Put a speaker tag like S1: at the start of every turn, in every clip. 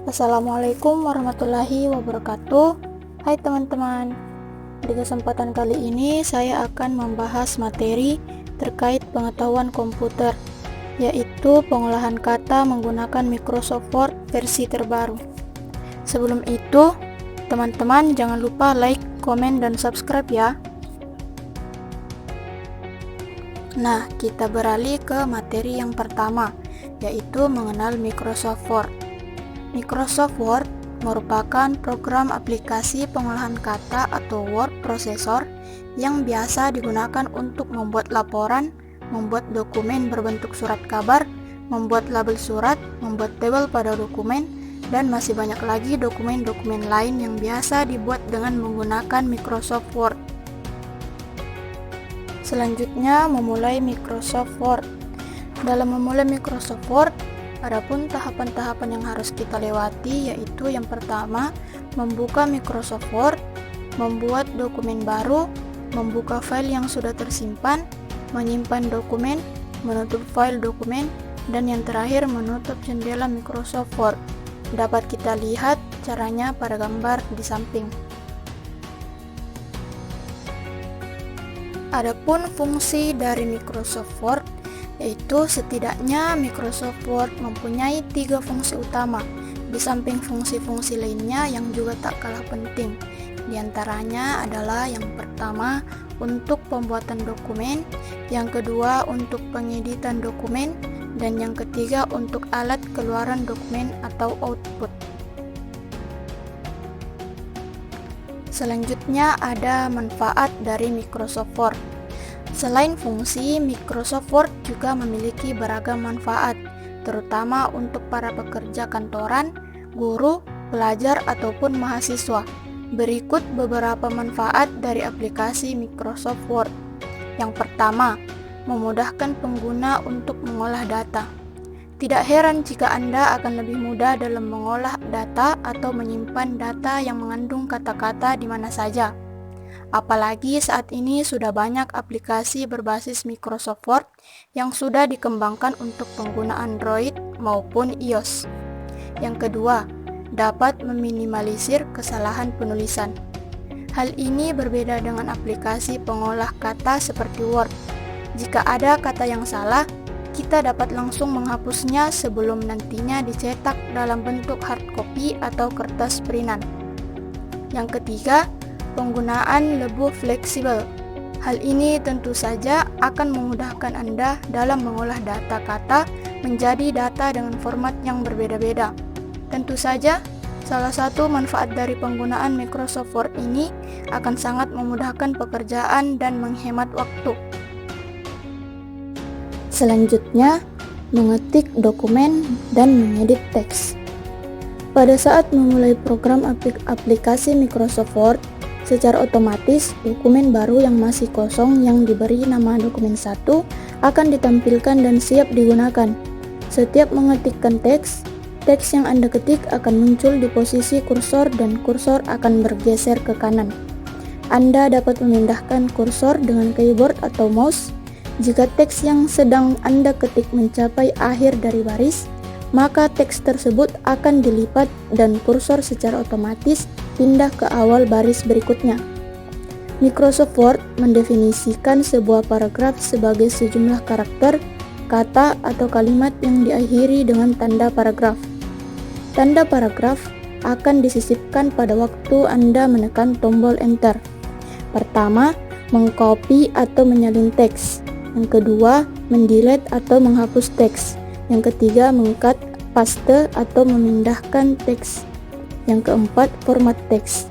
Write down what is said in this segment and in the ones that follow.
S1: Assalamualaikum warahmatullahi wabarakatuh. Hai teman-teman, di kesempatan kali ini saya akan membahas materi terkait pengetahuan komputer, yaitu pengolahan kata menggunakan Microsoft Word versi terbaru. Sebelum itu, teman-teman jangan lupa like, komen, dan subscribe ya. Nah, kita beralih ke materi yang pertama, yaitu mengenal Microsoft Word. Microsoft Word merupakan program aplikasi pengolahan kata atau word processor yang biasa digunakan untuk membuat laporan, membuat dokumen berbentuk surat kabar, membuat label surat, membuat tabel pada dokumen, dan masih banyak lagi dokumen-dokumen lain yang biasa dibuat dengan menggunakan Microsoft Word. Selanjutnya, memulai Microsoft Word. Dalam memulai Microsoft Word, adapun tahapan-tahapan yang harus kita lewati, yaitu yang pertama, membuka Microsoft Word, membuat dokumen baru, membuka file yang sudah tersimpan, menyimpan dokumen, menutup file dokumen, dan yang terakhir menutup jendela Microsoft Word. Dapat kita lihat caranya pada gambar di samping. Adapun fungsi dari Microsoft Word, yaitu setidaknya Microsoft Word mempunyai 3 fungsi utama, di samping fungsi-fungsi lainnya yang juga tak kalah penting. Di antaranya adalah yang pertama untuk pembuatan dokumen, yang kedua untuk pengeditan dokumen, dan yang ketiga untuk alat keluaran dokumen atau output. Selanjutnya ada manfaat dari Microsoft Word. Selain fungsi, Microsoft Word juga memiliki beragam manfaat, terutama untuk para pekerja kantoran, guru, pelajar, ataupun mahasiswa. Berikut beberapa manfaat dari aplikasi Microsoft Word. Yang pertama, memudahkan pengguna untuk mengolah data. Tidak heran jika Anda akan lebih mudah dalam mengolah data atau menyimpan data yang mengandung kata-kata di mana saja. Apalagi saat ini sudah banyak aplikasi berbasis Microsoft Word yang sudah dikembangkan untuk pengguna Android maupun iOS. Yang kedua, dapat meminimalisir kesalahan penulisan. Hal ini berbeda dengan aplikasi pengolah kata seperti Word. Jika ada kata yang salah, kita dapat langsung menghapusnya sebelum nantinya dicetak dalam bentuk hard copy atau kertas printan. Yang ketiga, penggunaan lebih fleksibel. Hal ini tentu saja akan memudahkan Anda dalam mengolah data kata menjadi data dengan format yang berbeda-beda. Tentu saja, salah satu manfaat dari penggunaan Microsoft Word ini akan sangat memudahkan pekerjaan dan menghemat waktu. Selanjutnya, mengetik dokumen dan mengedit teks. Pada saat memulai program aplikasi Microsoft Word, secara otomatis dokumen baru yang masih kosong yang diberi nama dokumen 1 akan ditampilkan dan siap digunakan. Setiap mengetikkan teks yang Anda ketik akan muncul di posisi kursor dan kursor akan bergeser ke kanan. Anda dapat memindahkan kursor dengan keyboard atau mouse. Jika teks yang sedang Anda ketik mencapai akhir dari baris, maka teks tersebut akan dilipat dan kursor secara otomatis pindah ke awal baris berikutnya. Microsoft Word mendefinisikan sebuah paragraf sebagai sejumlah karakter, kata, atau kalimat yang diakhiri dengan tanda paragraf. Tanda paragraf akan disisipkan pada waktu Anda menekan tombol Enter. Pertama, mengcopy atau menyalin teks. Yang kedua, mendelete atau menghapus teks. Yang ketiga, mengcut, paste, atau memindahkan teks. Yang keempat, format teks.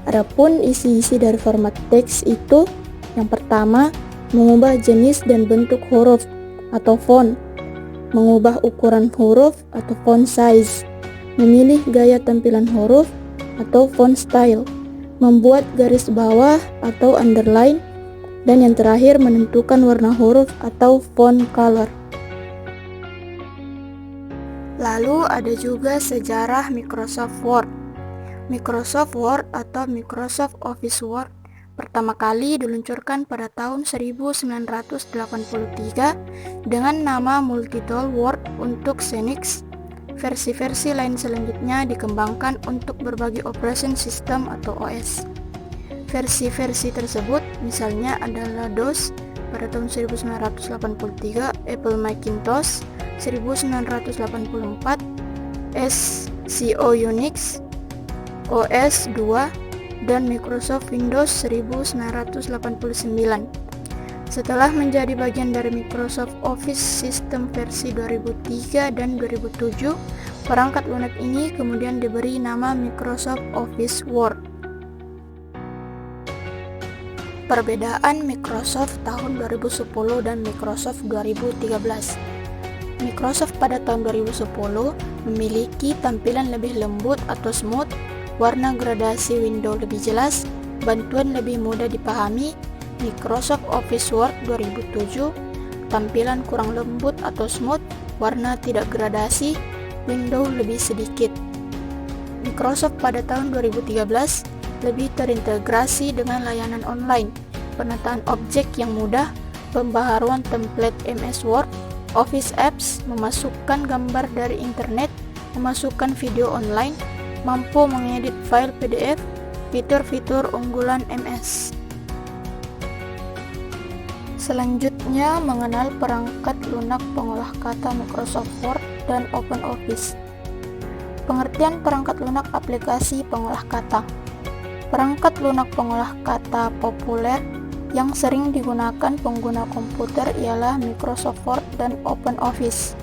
S1: Adapun isi-isi dari format teks itu, yang pertama, mengubah jenis dan bentuk huruf atau font, mengubah ukuran huruf atau font size, memilih gaya tampilan huruf atau font style, membuat garis bawah atau underline, dan yang terakhir menentukan warna huruf atau font color. Lalu ada juga sejarah Microsoft Word. Microsoft Word atau Microsoft Office Word pertama kali diluncurkan pada tahun 1983 dengan nama Multitool Word untuk Xenix Versi-versi lain selanjutnya dikembangkan untuk berbagai operation system atau OS. Versi-versi tersebut misalnya adalah DOS pada tahun 1983, Apple Macintosh 1984, SCO Unix, OS 2, dan Microsoft Windows 1989. Setelah menjadi bagian dari Microsoft Office System versi 2003 dan 2007, perangkat lunak ini kemudian diberi nama Microsoft Office Word. Perbedaan Microsoft tahun 2010 dan Microsoft 2013. Microsoft pada tahun 2010 memiliki tampilan lebih lembut atau smooth, warna gradasi window lebih jelas, bantuan lebih mudah dipahami. Microsoft Office Word 2007, tampilan kurang lembut atau smooth, warna tidak gradasi, window lebih sedikit. Microsoft pada tahun 2013 lebih terintegrasi dengan layanan online, penataan objek yang mudah, pembaharuan template MS Word, Office Apps, memasukkan gambar dari internet, memasukkan video online, mampu mengedit file PDF, fitur-fitur unggulan MS. Selanjutnya, mengenal perangkat lunak pengolah kata Microsoft Word dan OpenOffice. Pengertian perangkat lunak aplikasi pengolah kata. Perangkat lunak pengolah kata populer yang sering digunakan pengguna komputer ialah Microsoft Word dan OpenOffice.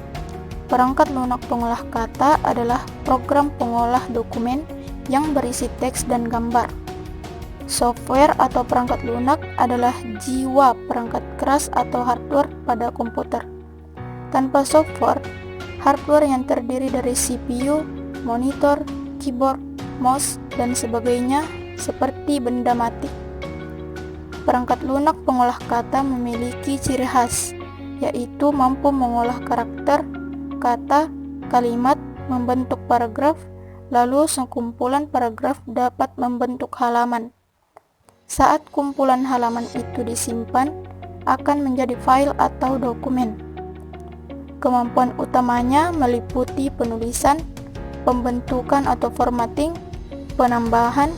S1: Perangkat lunak pengolah kata adalah program pengolah dokumen yang berisi teks dan gambar. Software atau perangkat lunak adalah jiwa perangkat keras atau hardware pada komputer. Tanpa software, hardware yang terdiri dari CPU, monitor, keyboard, mouse, dan sebagainya seperti benda mati. Perangkat lunak pengolah kata memiliki ciri khas, yaitu mampu mengolah karakter, kata, kalimat, membentuk paragraf, lalu sekumpulan paragraf dapat membentuk halaman. Saat kumpulan halaman itu disimpan, akan menjadi file atau dokumen. Kemampuan utamanya meliputi penulisan, pembentukan atau formatting, penambahan,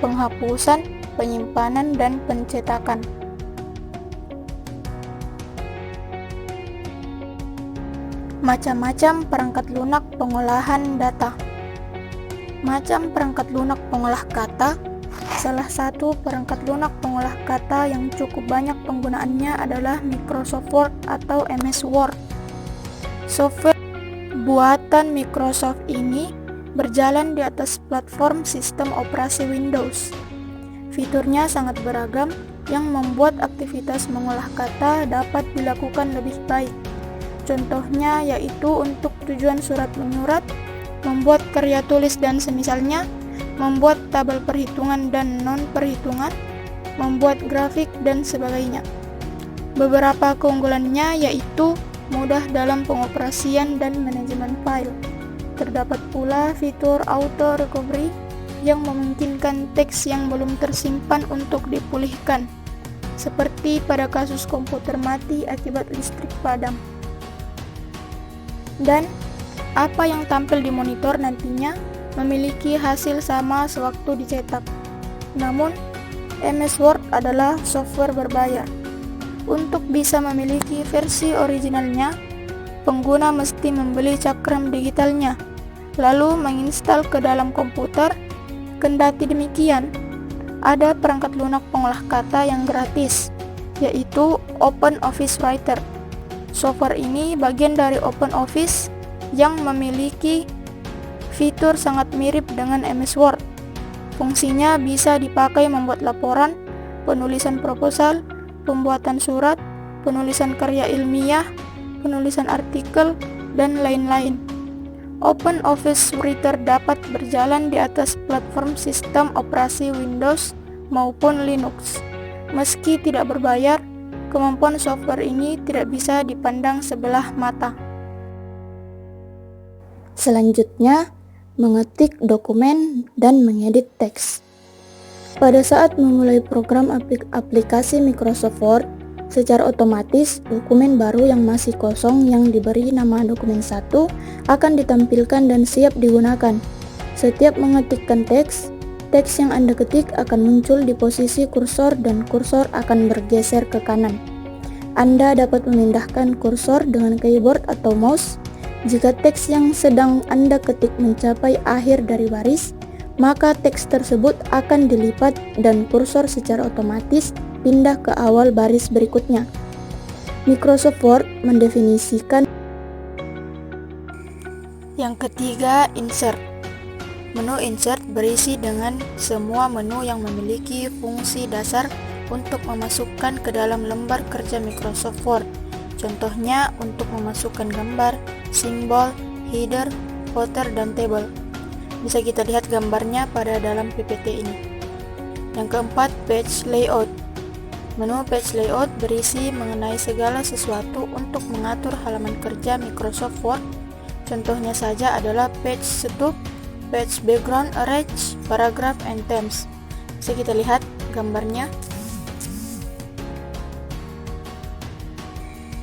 S1: penghapusan, penyimpanan, dan pencetakan. Macam-macam perangkat lunak pengolahan data. Macam perangkat lunak pengolah kata. Salah satu perangkat lunak pengolah kata yang cukup banyak penggunaannya adalah Microsoft Word atau MS Word. Software buatan Microsoft ini berjalan di atas platform sistem operasi Windows. Fiturnya sangat beragam yang membuat aktivitas mengolah kata dapat dilakukan lebih baik. Contohnya yaitu untuk tujuan surat menyurat, membuat karya tulis dan semisalnya, membuat tabel perhitungan dan non-perhitungan, membuat grafik, dan sebagainya. Beberapa keunggulannya yaitu mudah dalam pengoperasian dan manajemen file. Terdapat pula fitur auto recovery yang memungkinkan teks yang belum tersimpan untuk dipulihkan, seperti pada kasus komputer mati akibat listrik padam. Dan apa yang tampil di monitor nantinya memiliki hasil sama sewaktu dicetak. Namun, MS Word adalah software berbayar. Untuk bisa memiliki versi originalnya, pengguna mesti membeli cakram digitalnya, lalu menginstal ke dalam komputer. Kendati demikian, ada perangkat lunak pengolah kata yang gratis, yaitu OpenOffice Writer. Software ini bagian dari OpenOffice yang memiliki fitur sangat mirip dengan MS Word. Fungsinya bisa dipakai membuat laporan, penulisan proposal, pembuatan surat, penulisan karya ilmiah, penulisan artikel, dan lain-lain. OpenOffice Writer dapat berjalan di atas platform sistem operasi Windows maupun Linux. Meski tidak berbayar, kemampuan software ini tidak bisa dipandang sebelah mata. Selanjutnya, mengetik dokumen dan mengedit teks. Pada saat memulai program aplikasi Microsoft Word, Secara otomatis, dokumen baru yang masih kosong yang diberi nama dokumen 1 akan ditampilkan dan siap digunakan. Setiap mengetikkan teks yang Anda ketik akan muncul di posisi kursor dan kursor akan bergeser ke kanan. Anda dapat memindahkan kursor dengan keyboard atau mouse. Jika teks yang sedang Anda ketik mencapai akhir dari baris, maka teks tersebut akan dilipat dan kursor secara otomatis pindah ke awal baris berikutnya. Microsoft Word mendefinisikan. Yang ketiga, insert. Menu insert berisi dengan semua menu yang memiliki fungsi dasar untuk memasukkan ke dalam lembar kerja Microsoft Word. Contohnya untuk memasukkan gambar, simbol, header, footer, dan table. Bisa kita lihat gambarnya pada dalam PPT ini. Yang keempat, page layout. Menu page layout berisi mengenai segala sesuatu untuk mengatur halaman kerja Microsoft Word. Contohnya saja adalah page stub, page background, arrange, paragraph, and themes. Bisa kita lihat gambarnya.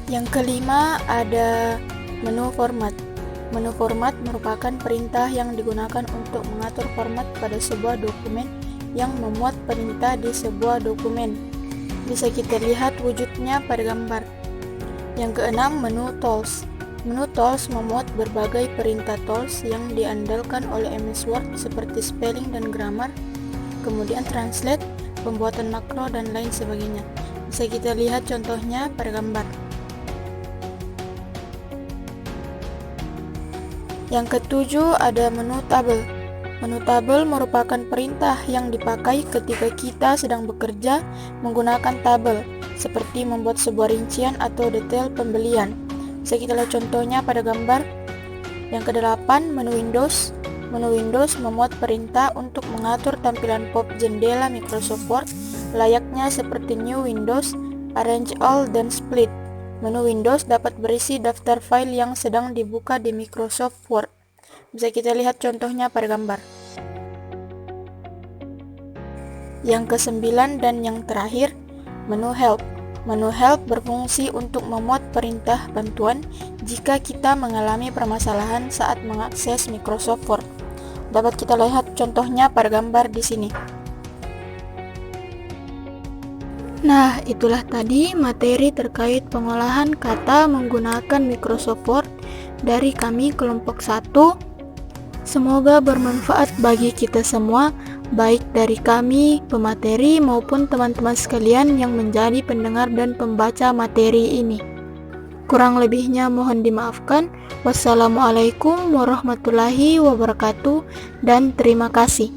S1: Yang kelima ada menu format. Menu format merupakan perintah yang digunakan untuk mengatur format pada sebuah dokumen yang memuat perintah di sebuah dokumen. Bisa kita lihat wujudnya pada gambar. Yang keenam, menu tools. Menu tools memuat berbagai perintah tools yang diandalkan oleh MS Word seperti spelling dan grammar, kemudian translate, pembuatan makro, dan lain sebagainya. Bisa kita lihat contohnya pada gambar. Yang ketujuh ada menu tabel. Menu tabel merupakan perintah yang dipakai ketika kita sedang bekerja menggunakan tabel, seperti membuat sebuah rincian atau detail pembelian. Bisa kita lihat contohnya pada gambar. Yang kedelapan, menu Windows. Menu Windows memuat perintah untuk mengatur tampilan pop jendela Microsoft Word layaknya seperti New Windows, Arrange All, dan Split. Menu Windows dapat berisi daftar file yang sedang dibuka di Microsoft Word. Bisa kita lihat contohnya pada gambar. Yang kesembilan dan yang terakhir, menu Help. Menu Help berfungsi untuk memuat perintah bantuan jika kita mengalami permasalahan saat mengakses Microsoft Word. Dapat kita lihat contohnya pada gambar di sini. Nah, itulah tadi materi terkait pengolahan kata menggunakan Microsoft Word dari kami kelompok 1. Semoga bermanfaat bagi kita semua, baik dari kami, pemateri, maupun teman-teman sekalian yang menjadi pendengar dan pembaca materi ini. Kurang lebihnya mohon dimaafkan. Wassalamualaikum warahmatullahi wabarakatuh, dan terima kasih.